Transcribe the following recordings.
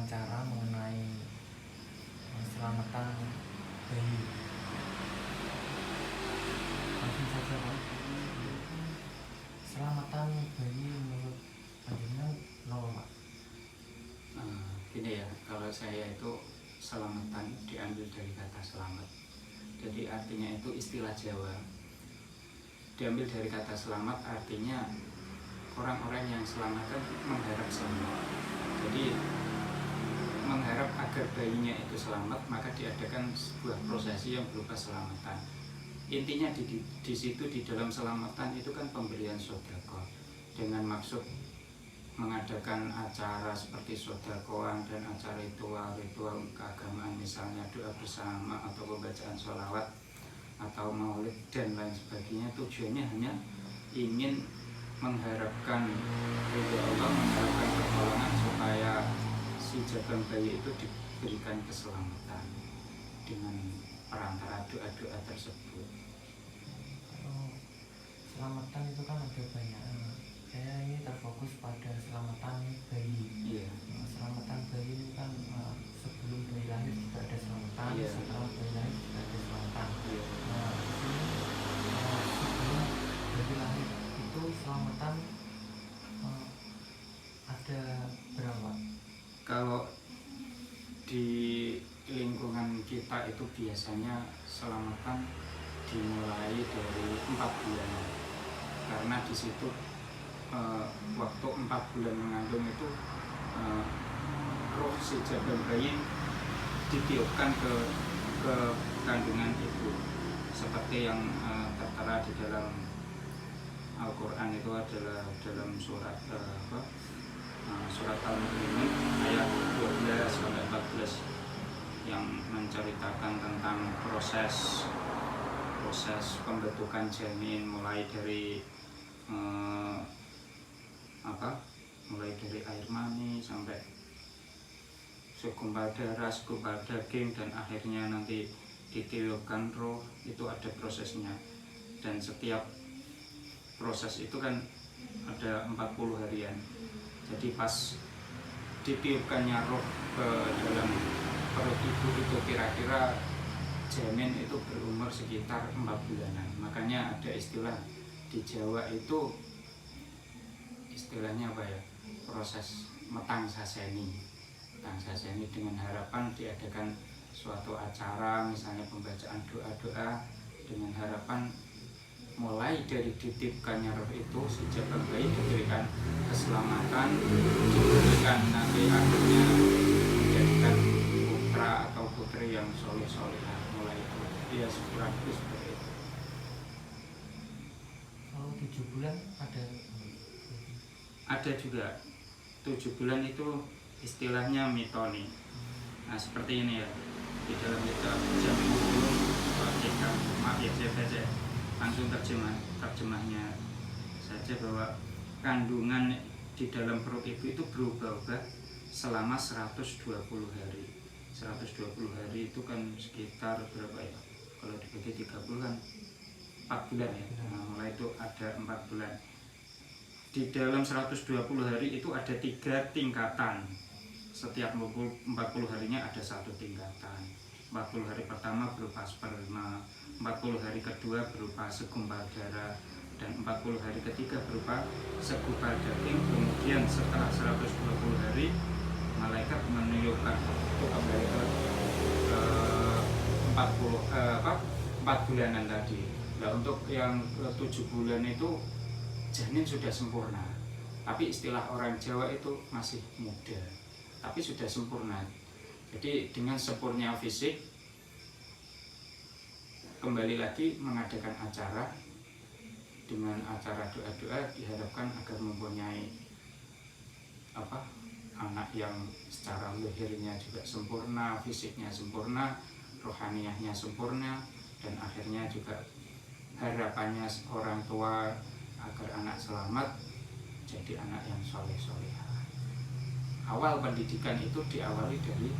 wawancara mengenai keselamatan bayi. Langsung saja Pak. Keselamatan bayi menurut panjenengan nol Pak? Gini ya, kalau saya itu selamatan diambil dari kata selamat. Jadi artinya itu istilah Jawa. Diambil dari kata selamat artinya orang-orang yang selamat kan mengharap selamat. Jadi mengharap agar bayinya itu selamat, maka diadakan sebuah prosesi yang berupa selamatan. Intinya di situ di dalam selamatan itu kan pemberian sedekah dengan maksud mengadakan acara seperti sedekahan dan acara ritual keagamaan, misalnya doa bersama atau pembacaan sholawat atau maulid dan lain sebagainya. Tujuannya hanya ingin mengharapkan ridho Allah, mengharapkan pertolongan supaya si jaban bayi itu diberikan keselamatan dengan perantara doa-doa tersebut. Kalau selamatan itu kan ada banyak. Saya ini terfokus pada selamatan bayi. Iya. Selamatan bayi itu kan sebelum bayi lahir juga ada selamatan, Iya. setelah bayi lahir juga ada selamatan. Iya. Di sini sebelum bayi lahir itu selamatan ada berapa? Kalau di lingkungan kita itu biasanya selamatan dimulai dari 4 bulan, karena di situ waktu 4 bulan mengandung itu roh si jaban bayi ditiupkan ke kandungan ibu, seperti yang tertera di dalam Al-Quran. Itu adalah dalam surat surat Al-Mu'minun ayat 12-14 yang menceritakan tentang proses pembentukan janin, mulai dari mulai dari air mani sampai segumpal darah, segumpal daging, dan akhirnya nanti ditiupkan roh. Itu ada prosesnya, dan setiap proses itu kan ada 40 harian. Jadi pas ditiupkannya roh ke dalam perut ibu itu kira-kira janin itu berumur sekitar 4 bulanan. Makanya ada istilah di Jawa itu, istilahnya apa ya, proses metang saseni. Metang saseni dengan harapan diadakan suatu acara, misalnya pembacaan doa-doa, dengan harapan mulai dari ditiupkannya roh itu si jaban bayi diberikan keselamatan, diberikan nanti akhirnya menjadikan putra atau putri yang soleh-solehah. Mulai itu dia kurang lebih seperti itu. Kalau 7 bulan ada juga 7 bulan itu istilahnya mitoni. Nah seperti ini ya, di dalam kitab Jamin Ulum maaf ya, saya baca langsung terjemahnya saja, bahwa kandungan di dalam perut ibu itu berubah-ubah selama 120 hari. 120 hari itu kan sekitar berapa ya? Kalau dibagi 30 kan 4 bulan ya. Nah, mulai itu ada 4 bulan. Di dalam 120 hari itu ada 3 tingkatan. Setiap 40 harinya ada 1 tingkatan. 40 hari pertama berupa sperma, 40 hari kedua berupa segumpal darah, dan 40 hari ketiga berupa segumpal daging. Kemudian setelah 120 hari malaikat meniupkan itu kembali ke 4 bulanan tadi. Nah untuk yang 7 bulan itu janin sudah sempurna, tapi istilah orang Jawa itu masih muda, tapi sudah sempurna. Jadi dengan sempurna fisik, kembali lagi mengadakan acara, dengan acara doa-doa diharapkan agar mempunyai anak yang secara lahirnya juga sempurna, fisiknya sempurna, rohaniyahnya sempurna, dan akhirnya juga harapannya orang tua agar anak selamat jadi anak yang soleh-solehah. Awal pendidikan itu diawali dari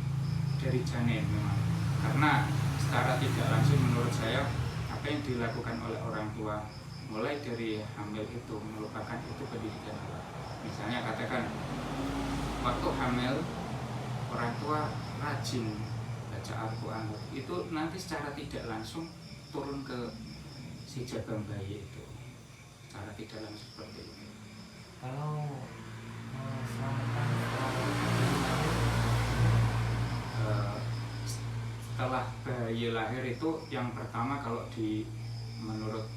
janin memang, karena secara tidak langsung menurut saya apa yang dilakukan oleh orang tua mulai dari hamil itu merupakan itu pendidikan awal. Misalnya katakan waktu orang tua rajin baca Al-Quran itu nanti secara tidak langsung turun ke si jabang bayi itu, secara tidak langsung seperti itu. Kalau selamatan setelah bayi lahir itu yang pertama kalau menurut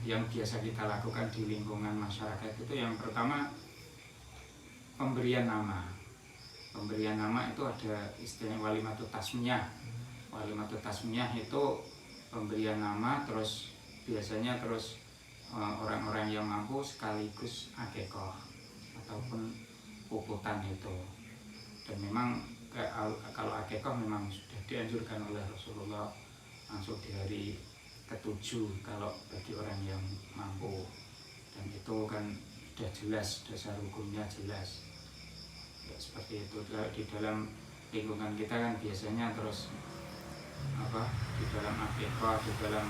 yang biasa kita lakukan di lingkungan masyarakat itu yang pertama pemberian nama. Pemberian nama itu ada istilah walimatut tasmiyah. Walimatut tasmiyah itu pemberian nama, terus biasanya terus orang-orang yang mampu sekaligus akikoh ataupun puputan itu. Dan memang kalau akikoh memang sudah dianjurkan oleh Rasulullah langsung di hari ke-7 kalau bagi orang yang mampu, dan itu kan sudah jelas dasar hukumnya jelas ya, seperti itu. Di dalam lingkungan kita kan biasanya terus di dalam akikah, di dalam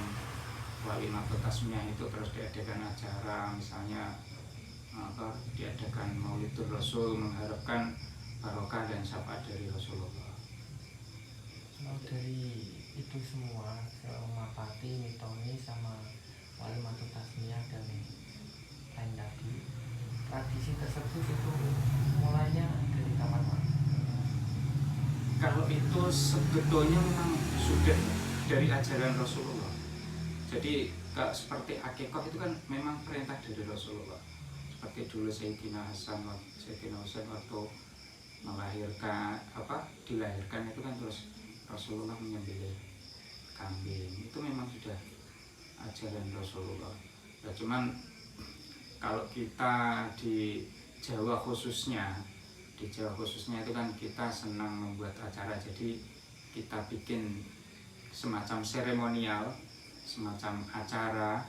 walimatut tasmiyah itu terus diadakan acara, misalnya diadakan Maulidur Rasul mengharapkan barokah dan syafaat dari Rasulullah. Kalau dari itu semua, Mapati, Mitoni, sama walimatut tasmiyah dan lain tadi, tradisi tersebut itu mulainya dari kapan, Pak? Kalau itu sebetulnya memang sudah dari ajaran Rasulullah. Jadi seperti akikah itu kan memang perintah dari Rasulullah. Seperti dulu Sayyidina Hasan, Sayyidina Husain waktu dilahirkan itu kan terus Rasulullah menyembelih kambing. Itu memang sudah ajaran Rasulullah. Ya, cuman kalau kita di Jawa khususnya itu kan kita senang membuat acara, jadi kita bikin semacam seremonial, semacam acara.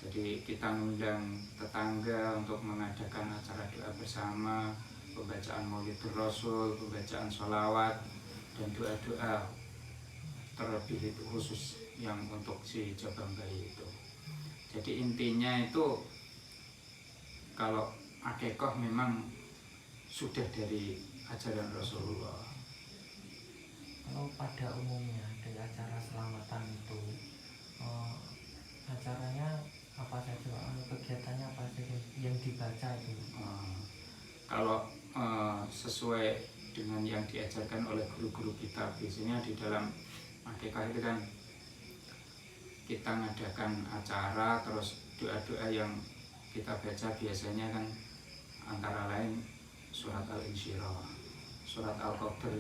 Jadi kita mengundang tetangga untuk mengadakan acara doa bersama, pembacaan Maulidur Rasul, pembacaan sholawat, dan doa-doa terlebih itu khusus yang untuk si jabang bayi itu. Jadi intinya itu kalau akikah memang sudah dari ajaran Rasulullah. Kalau pada umumnya dari acara selamatan itu acaranya apa saja, kegiatannya apa saja yang dibaca itu? Kalau sesuai dengan yang diajarkan oleh guru-guru kita, biasanya di dalam akikah itu kan kita mengadakan acara, terus doa-doa yang kita baca biasanya kan antara lain surat Al-Insyirah, surat Al-Qadr,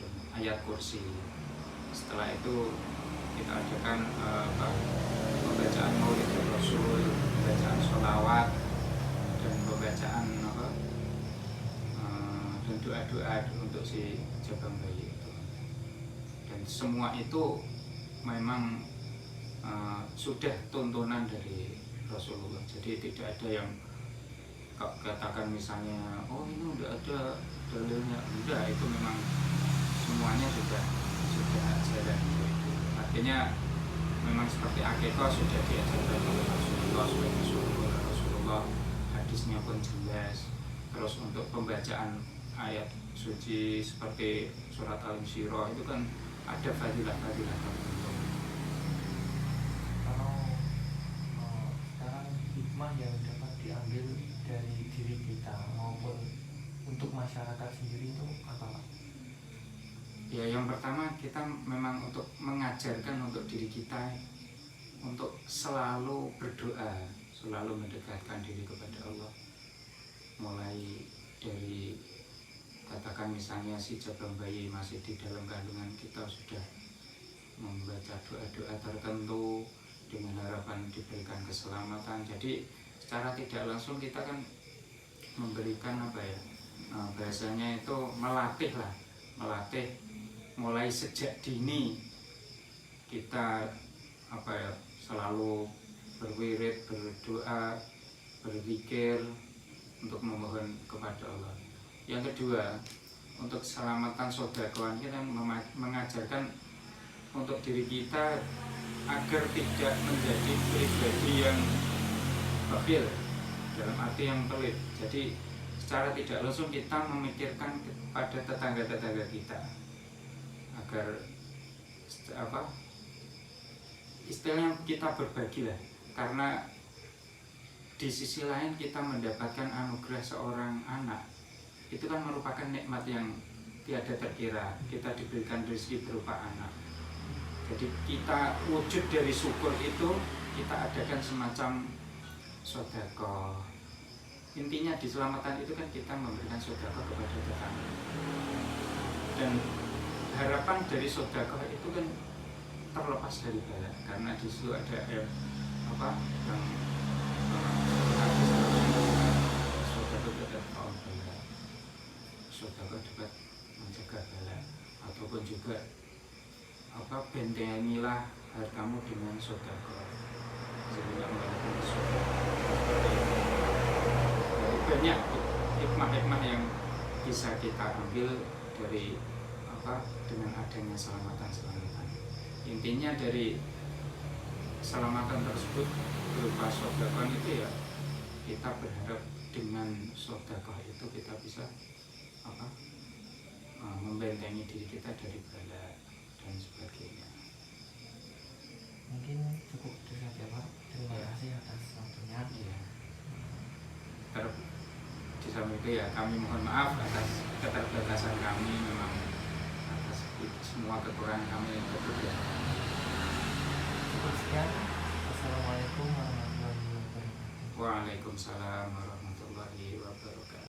dan ayat kursi. Setelah itu kita adakan pembacaan Maulidur Rasul, pembacaan sholawat, dan pembacaan dan doa-doa untuk si jabang bayi itu. Dan semua itu memang sudah tuntunan dari Rasulullah. Jadi tidak ada yang katakan misalnya ini udah ada dalilnya, udah, itu memang semuanya sudah ajaran itu. Artinya memang seperti akikah sudah diajarkan oleh Rasulullah, Rasulullah, hadisnya pun jelas. Terus untuk pembacaan ayat suci seperti surat Al-Insyirah itu kan ada fadilah-fadilah tertentu. Kalau sekarang hikmah yang dapat diambil dari diri kita maupun untuk masyarakat sendiri itu apa, Pak? Ya, yang pertama kita memang untuk mengajarkan untuk diri kita untuk selalu berdoa, selalu mendekatkan diri kepada Allah. Mulai dari katakan misalnya si jabang bayi masih di dalam kandungan, kita sudah membaca doa-doa tertentu dengan harapan diberikan keselamatan. Jadi secara tidak langsung kita kan memberikan bahasanya itu melatih mulai sejak dini kita selalu berwirid, berdoa, berzikir untuk memohon kepada Allah. Yang kedua, untuk keselamatan sedekah kita mengajarkan untuk diri kita agar tidak menjadi pribadi yang bakhil, dalam arti yang pelit. Jadi secara tidak langsung kita memikirkan pada tetangga-tetangga kita agar istilahnya kita berbagi lah, karena di sisi lain kita mendapatkan anugerah seorang anak itu kan merupakan nikmat yang tiada terkira. Kita diberikan rezeki berupa anak, jadi kita wujud dari syukur itu kita adakan semacam sedekah. Intinya di selamatan itu kan kita memberikan sedekah kepada tetangga, dan harapan dari sedekah itu kan terlepas dari bala, karena di situ ada yang sedekah dapat mencegah bala, ataupun juga bentengilah hartamu dengan sedekah sehingga mendapatkan sedekah. Banyak hikmah-hikmah yang bisa kita ambil dari dengan adanya selamatan. Intinya dari selamatan tersebut berupa sedekah itu ya, kita berharap dengan sedekah itu kita bisa membentengi diri kita dari bala dan sebagainya. Mungkin cukup itu saja Pak. Terima kasih atas waktunya. Ya. Di samping itu ya kami mohon maaf atas keterbatasan kami, memang atas semua kekurangan kami yang berbeda. Cukup sekian. Assalamualaikum warahmatullahi wabarakatuh. Waalaikumsalam warahmatullahi wabarakatuh.